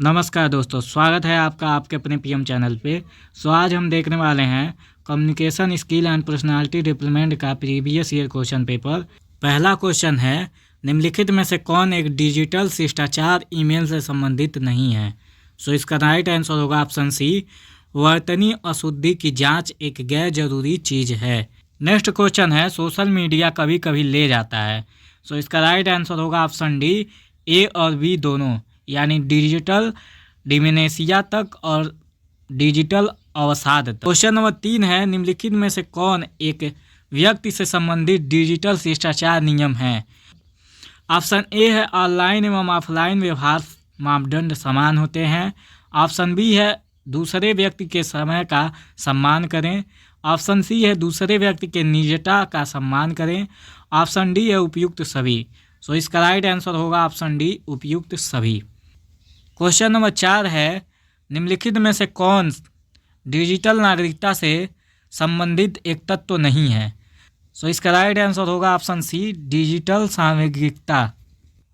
नमस्कार दोस्तों, स्वागत है आपका आपके अपने पीएम चैनल पे। आज हम देखने वाले हैं communication skill and personality development का प्रीवियस ईयर क्वेश्चन पेपर। पहला क्वेश्चन है, निम्नलिखित में से कौन एक डिजिटल शिष्टाचार ईमेल से संबंधित नहीं है। इसका राइट आंसर होगा ऑप्शन सी, वर्तनी अशुद्धि की जाँच एक गैर जरूरी चीज़ है। नेक्स्ट क्वेश्चन है, सोशल मीडिया कभी कभी ले जाता है। इसका राइट आंसर होगा ऑप्शन डी, ए और बी दोनों, यानी डिजिटल डिमेनेशिया तक और डिजिटल अवसाद तक। क्वेश्चन नंबर 3 है, निम्नलिखित में से कौन एक व्यक्ति से संबंधित डिजिटल शिष्टाचार नियम है। ऑप्शन ए है, ऑनलाइन एवं ऑफलाइन व्यवहार मापदंड समान होते हैं। ऑप्शन बी है, दूसरे व्यक्ति के समय का सम्मान करें। ऑप्शन सी है, दूसरे व्यक्ति के निजता का सम्मान करें। ऑप्शन डी है, उपयुक्त सभी। इसका राइट आंसर होगा ऑप्शन डी, उपयुक्त सभी। क्वेश्चन नंबर 4 है, निम्नलिखित में से कौन डिजिटल नागरिकता से संबंधित एक तत्व नहीं है। इसका राइट आंसर होगा ऑप्शन सी, डिजिटल सामग्रिकता।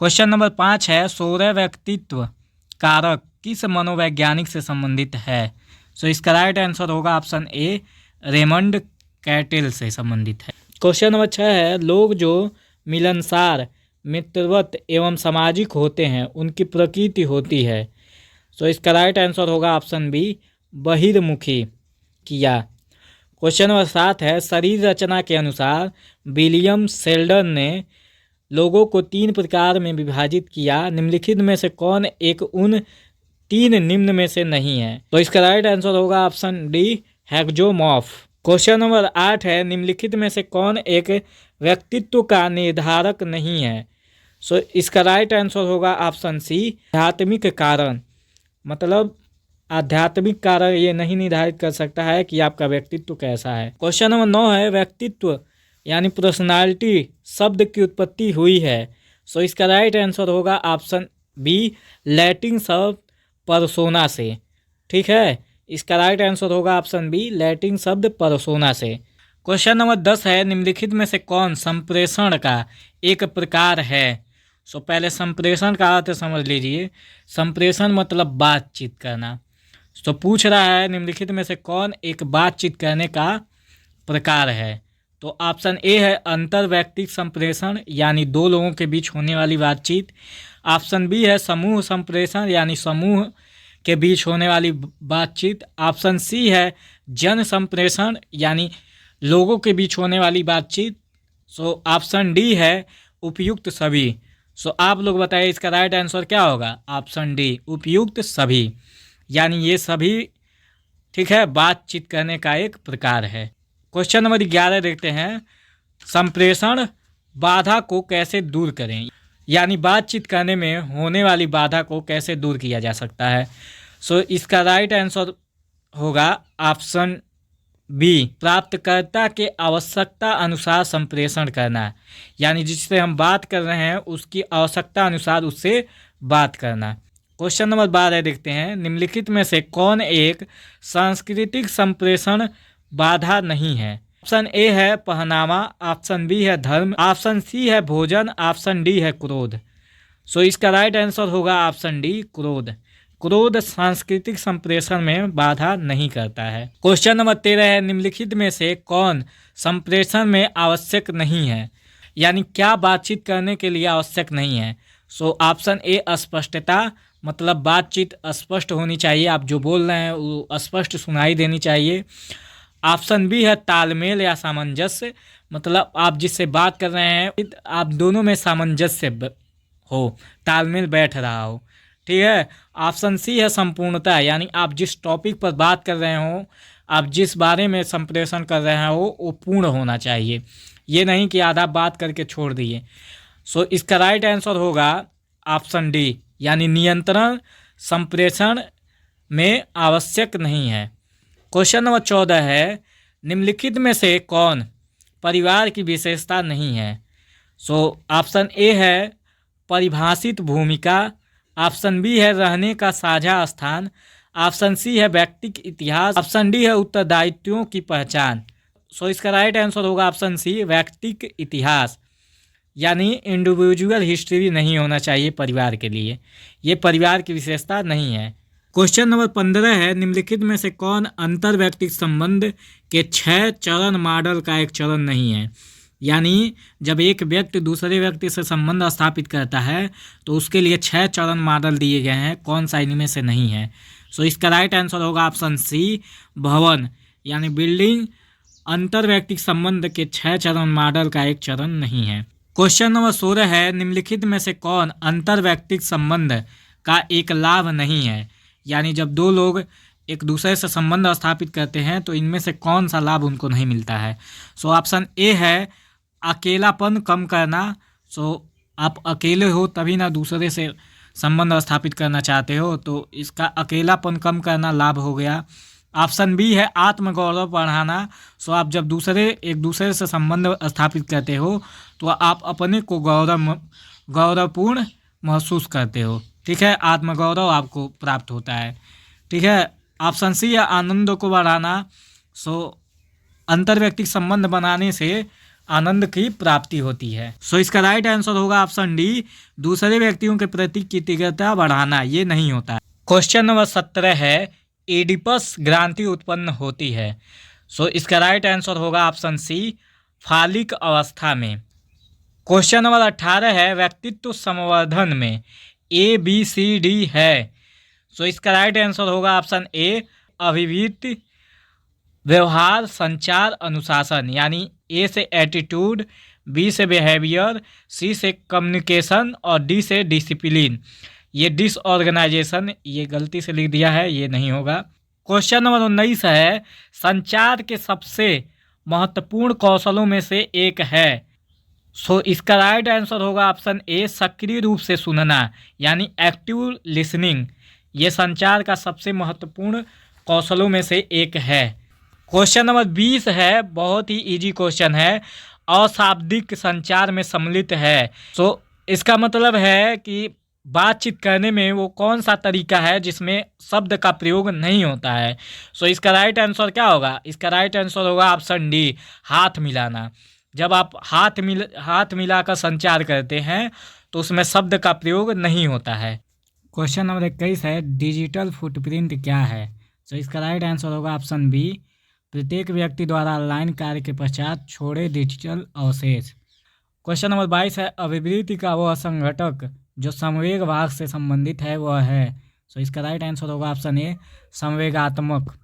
क्वेश्चन नंबर 5 है, 16 व्यक्तित्व कारक किस मनोवैज्ञानिक से संबंधित है। इसका राइट आंसर होगा ऑप्शन ए, रेमंड कैटेल से संबंधित है। क्वेश्चन नंबर 6 है, लोग जो मिलनसार, मित्रवत एवं सामाजिक होते हैं उनकी प्रकृति होती है। इसका राइट आंसर होगा ऑप्शन बी, बहिर्मुखी किया। क्वेश्चन नंबर 7 है, शरीर रचना के अनुसार विलियम शेल्डन ने लोगों को 3 प्रकार में विभाजित किया। निम्नलिखित में से कौन एक उन 3 निम्न में से नहीं है। इसका राइट आंसर होगा ऑप्शन डी, हैक्जोमॉर्फ। क्वेश्चन नंबर 8 है, निम्नलिखित में से कौन एक व्यक्तित्व का निर्धारक नहीं है। इसका राइट आंसर होगा ऑप्शन सी, आध्यात्मिक कारण। मतलब आध्यात्मिक कारण ये नहीं निर्धारित कर सकता है कि आपका व्यक्तित्व कैसा है। क्वेश्चन नंबर 9 है, व्यक्तित्व यानी पर्सनालिटी शब्द की उत्पत्ति हुई है। इसका राइट आंसर होगा ऑप्शन बी, लैटिन शब्द परसोना से। ठीक है, इसका राइट आंसर होगा ऑप्शन बी, लैटिन शब्द परसोना से। क्वेश्चन नंबर 10 है, निम्नलिखित में से कौन संप्रेषण का एक प्रकार है। पहले संप्रेषण का अर्थ समझ लीजिए। संप्रेषण मतलब बातचीत करना। पूछ रहा है, निम्नलिखित में से कौन एक बातचीत करने का प्रकार है। ऑप्शन ए है, अंतर्वैयक्तिक संप्रेषण यानी 2 लोगों के बीच होने वाली बातचीत। ऑप्शन बी है, समूह संप्रेषण यानी समूह के बीच होने वाली बातचीत। ऑप्शन सी है, जन संप्रेषण यानी लोगों के बीच होने वाली बातचीत। ऑप्शन डी है, उपयुक्त सभी। आप लोग बताइए इसका राइट आंसर क्या होगा। ऑप्शन डी, उपयुक्त सभी, यानी ये सभी ठीक है बातचीत करने का एक प्रकार है। क्वेश्चन नंबर 11 देखते हैं, संप्रेषण बाधा को कैसे दूर करें, यानी बातचीत करने में होने वाली बाधा को कैसे दूर किया जा सकता है। इसका राइट आंसर होगा ऑप्शन बी, प्राप्तकर्ता के आवश्यकता अनुसार संप्रेषण करना, यानी जिससे हम बात कर रहे हैं उसकी आवश्यकता अनुसार उससे बात करना। क्वेश्चन नंबर 12 देखते हैं, निम्नलिखित में से कौन एक सांस्कृतिक संप्रेषण बाधा नहीं है। ऑप्शन ए है पहनावा, ऑप्शन बी है धर्म, ऑप्शन सी है भोजन, ऑप्शन डी है क्रोध। इसका राइट आंसर होगा ऑप्शन डी, क्रोध। क्रोध सांस्कृतिक संप्रेषण में बाधा नहीं करता है। क्वेश्चन नंबर 13 है, निम्नलिखित में से कौन संप्रेषण में आवश्यक नहीं है, यानी क्या बातचीत करने के लिए आवश्यक नहीं है। ऑप्शन ए, स्पष्टता, मतलब बातचीत स्पष्ट होनी चाहिए, आप जो बोल रहे हैं वो स्पष्ट सुनाई देनी चाहिए। ऑप्शन बी है तालमेल या सामंजस्य, मतलब आप जिससे बात कर रहे हैं आप दोनों में सामंजस्य हो, तालमेल बैठ रहा हो। ठीक है, ऑप्शन सी है संपूर्णता, यानी आप जिस टॉपिक पर बात कर रहे हो, आप जिस बारे में संप्रेषण कर रहे हो वो पूर्ण होना चाहिए, ये नहीं कि आधा बात करके छोड़ दिए। इसका राइट आंसर होगा ऑप्शन डी, यानी नियंत्रण संप्रेषण में आवश्यक नहीं है। क्वेश्चन नंबर 14 है, निम्नलिखित में से कौन परिवार की विशेषता नहीं है। ऑप्शन ए है परिभाषित भूमिका, ऑप्शन बी है रहने का साझा स्थान, ऑप्शन सी है व्यक्तिक इतिहास, ऑप्शन डी है उत्तरदायित्वों की पहचान। इसका राइट आंसर होगा ऑप्शन सी, व्यक्तिक इतिहास, यानी इंडिविजुअल हिस्ट्री नहीं होना चाहिए परिवार के लिए, ये परिवार की विशेषता नहीं है। क्वेश्चन नंबर 15 है, निम्नलिखित में से कौन अंतर्वैयक्तिक संबंध के 6 चरण मॉडल का एक चरण नहीं है। यानी जब एक व्यक्ति दूसरे व्यक्ति से संबंध स्थापित करता है तो उसके लिए 6 चरण मॉडल दिए गए हैं, कौन सा इनमें से नहीं है। सो इसका राइट आंसर होगा ऑप्शन सी, भवन यानी बिल्डिंग अंतर्वैयक्तिक संबंध के 6 चरण मॉडल का एक चरण नहीं है। क्वेश्चन नंबर 16 है, निम्नलिखित में से कौन अंतर्वैयक्तिक संबंध का एक लाभ नहीं है। यानी जब दो लोग एक दूसरे से संबंध स्थापित करते हैं तो इनमें से कौन सा लाभ उनको नहीं मिलता है। सो ऑप्शन ए है अकेलापन कम करना। सो आप अकेले हो तभी ना दूसरे से संबंध स्थापित करना चाहते हो, तो इसका अकेलापन कम करना लाभ हो गया। ऑप्शन बी है आत्मगौरव बढ़ाना। सो आप जब एक दूसरे से संबंध स्थापित करते हो तो आप अपने को गौरवपूर्ण महसूस करते हो, ठीक है, आत्मगौरव आपको प्राप्त होता है, ठीक है। ऑप्शन सी है आनंद को बढ़ाना। सो अंतर्वैयक्तिक संबंध बनाने से आनंद की प्राप्ति होती है। सो इसका राइट आंसर होगा ऑप्शन डी, दूसरे व्यक्तियों के प्रति कृतज्ञता बढ़ाना, ये नहीं होता है। क्वेश्चन नंबर 17 है, एडिपस ग्रंथि उत्पन्न होती है। सो इसका राइट आंसर होगा ऑप्शन सी, फालिक अवस्था में। क्वेश्चन नंबर 18 है, व्यक्तित्व संवर्धन में ए बी सी डी है। सो इसका राइट आंसर होगा ऑप्शन ए, अभिवृत्ति, व्यवहार, संचार, अनुशासन। यानी ए से एटीट्यूड, बी से बिहेवियर, सी से कम्युनिकेशन और डी से डिसिप्लिन। ये डिसऑर्गेनाइजेशन, ये गलती से लिख दिया है, ये नहीं होगा। क्वेश्चन नंबर 19 है, संचार के सबसे महत्वपूर्ण कौशलों में से एक है। सो इसका राइट आंसर होगा ऑप्शन ए, सक्रिय रूप से सुनना यानी एक्टिव लिसनिंग। ये संचार का सबसे महत्वपूर्ण कौशलों में से एक है। क्वेश्चन नंबर 20 है, बहुत ही इजी क्वेश्चन है, अशाब्दिक संचार में सम्मिलित है। सो इसका मतलब है कि बातचीत करने में वो कौन सा तरीका है जिसमें शब्द का प्रयोग नहीं होता है। सो इसका राइट आंसर क्या होगा, इसका राइट आंसर होगा ऑप्शन डी, हाथ मिलाना। जब आप हाथ मिलाकर संचार करते हैं तो उसमें शब्द का प्रयोग नहीं होता है। क्वेश्चन नंबर 21 है, डिजिटल फुटप्रिंट क्या है। सो इसका राइट आंसर होगा ऑप्शन बी, प्रत्येक व्यक्ति द्वारा ऑनलाइन कार्य के पश्चात छोड़े डिजिटल अवशेष। क्वेश्चन नंबर 22 है, अभिवृत्ति का वह संघटक जो संवेग भाग से संबंधित है वह है। सो इसका राइट आंसर होगा ऑप्शन ए, संवेगात्मक।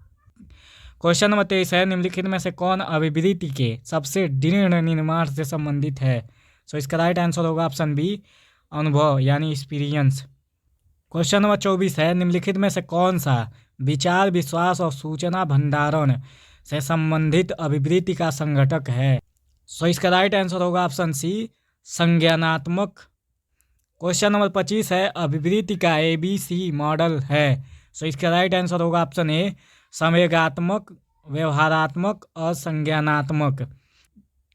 क्वेश्चन नंबर 23 है, निम्नलिखित में से कौन अभिवृत्ति के सबसे दृढ़ निर्माण से संबंधित है। सो इसका राइट आंसर होगा ऑप्शन बी, अनुभव यानी एक्सपीरियंस। क्वेश्चन नंबर 24 है, निम्नलिखित में से कौन सा विचार, विश्वास और सूचना भंडारण से संबंधित अभिवृत्ति का संघटक है। सो इसका राइट आंसर होगा ऑप्शन सी, संज्ञानात्मक। क्वेश्चन नंबर 25 है, अभिवृत्ति का ABC मॉडल है। सो इसका राइट आंसर होगा ऑप्शन ए, संवेगात्मक, व्यवहारात्मक और संज्ञानात्मक।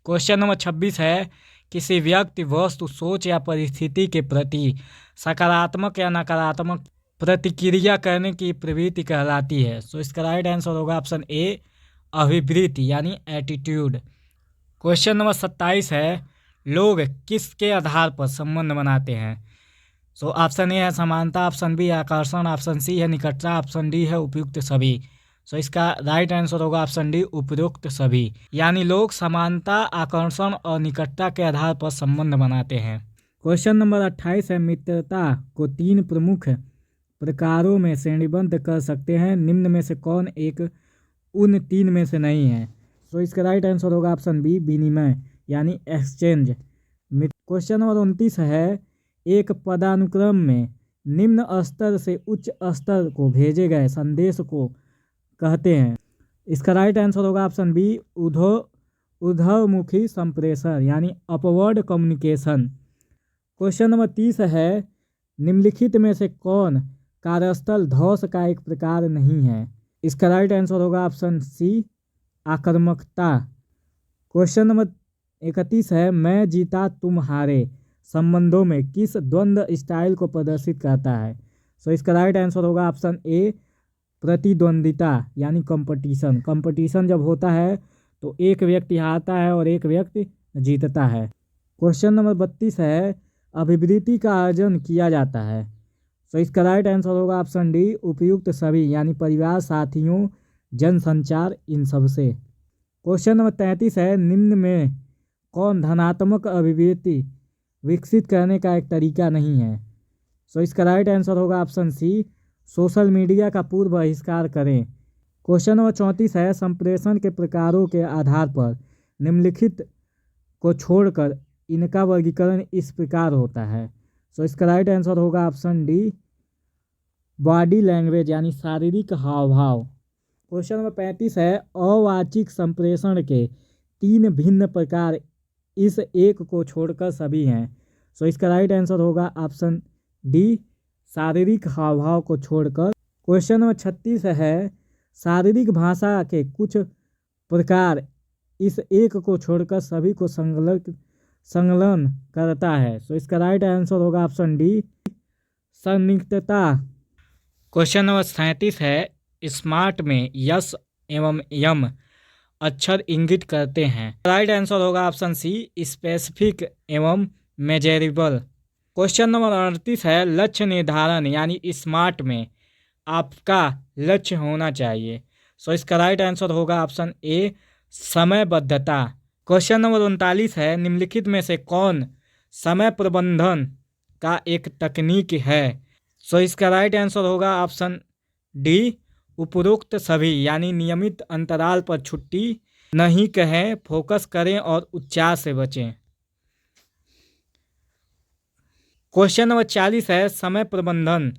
क्वेश्चन नंबर 26 है, किसी व्यक्ति, वस्तु, सोच या परिस्थिति के प्रति सकारात्मक या नकारात्मक प्रतिक्रिया करने की प्रवृत्ति कहलाती है। सो इसका राइट आंसर होगा ऑप्शन ए, अभिवृत्ति यानी एटीट्यूड। क्वेश्चन नंबर 27 है, लोग किसके आधार पर संबंध बनाते हैं। सो ऑप्शन ए है समानता, ऑप्शन बी आकर्षण, ऑप्शन सी है निकटता, ऑप्शन डी है उपयुक्त सभी। सो इसका राइट आंसर होगा ऑप्शन डी, उपयुक्त सभी। यानी लोग समानता, आकर्षण और निकटता के आधार पर संबंध बनाते हैं। क्वेश्चन नंबर 28 है, मित्रता को 3 प्रमुख प्रकारों में श्रेणीबद्ध कर सकते हैं, निम्न में से कौन एक उन 3 में से नहीं है। सो इसका राइट आंसर होगा ऑप्शन बी, विनिमय यानी एक्सचेंज। क्वेश्चन नंबर 29 है, एक पदानुक्रम में निम्न स्तर से उच्च स्तर को भेजे गए संदेश को कहते हैं। इसका राइट आंसर होगा ऑप्शन बी, ऊर्ध्वमुखी संप्रेषण यानी अपवर्ड कम्युनिकेशन। क्वेश्चन नंबर 30 है, निम्नलिखित में से कौन कार्यस्थल ध्वंस का एक प्रकार नहीं है। इसका राइट आंसर होगा ऑप्शन सी, आक्रामकता। क्वेश्चन नंबर 31 है, मैं जीता तुम हारे संबंधों में किस द्वंद्व स्टाइल को प्रदर्शित करता है। सो इसका राइट आंसर होगा ऑप्शन ए, प्रतिद्वंदिता यानी कंपटीशन। कंपटीशन जब होता है तो एक व्यक्ति हारता है और एक व्यक्ति जीतता है। क्वेश्चन नंबर 32 है अभिवृत्ति का अर्जन किया जाता है। तो इसका राइट आंसर होगा ऑप्शन डी उपयुक्त सभी यानी परिवार, साथियों, जनसंचार, इन सब से। क्वेश्चन नंबर 33 है निम्न में कौन धनात्मक अभिवृत्ति विकसित करने का एक तरीका नहीं है। तो इसका राइट आंसर होगा ऑप्शन सी सोशल मीडिया का पूर्व बहिष्कार करें। क्वेश्चन नंबर 34 है संप्रेषण के प्रकारों के आधार पर निम्नलिखित को छोड़कर इनका वर्गीकरण इस प्रकार होता है। तो इसका राइट आंसर होगा ऑप्शन डी बॉडी लैंग्वेज यानी शारीरिक हाव भाव। क्वेश्चन नंबर 35 है अवाचिक संप्रेषण के 3 भिन्न प्रकार इस एक को छोड़कर सभी हैं। तो इसका राइट आंसर होगा ऑप्शन डी शारीरिक हाव भाव को छोड़कर। क्वेश्चन नंबर 36 है शारीरिक भाषा के कुछ प्रकार इस एक को छोड़कर सभी को संलग्न करता है। तो इसका राइट आंसर होगा ऑप्शन डी संनिग्धता। क्वेश्चन नंबर 37 है स्मार्ट में यस एवं यम अक्षर इंगित करते हैं। राइट आंसर होगा ऑप्शन सी स्पेसिफिक एवं मेजरेबल। क्वेश्चन नंबर 38 है लक्ष्य निर्धारण यानी स्मार्ट में आपका लक्ष्य होना चाहिए। सो इसका राइट आंसर होगा ऑप्शन ए समयबद्धता। क्वेश्चन नंबर 39 है निम्नलिखित में से कौन समय प्रबंधन का एक तकनीक है। सो इसका राइट आंसर होगा ऑप्शन डी उपरोक्त सभी यानी नियमित अंतराल पर छुट्टी नहीं कहें, फोकस करें और उच्चार से बचें। क्वेश्चन नंबर 40 है समय प्रबंधन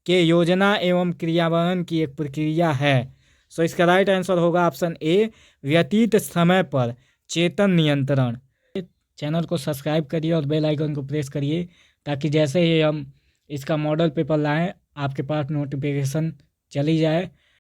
के योजना एवं क्रियान्वयन की एक प्रक्रिया है। सो इसका राइट आंसर होगा ऑप्शन ए व्यतीत समय पर चेतन नियंत्रण। चैनल को सब्सक्राइब करिए और बेल आइकन को प्रेस करिए ताकि जैसे ही हम इसका मॉडल पेपर लाएं आपके पास नोटिफिकेशन चली जाए।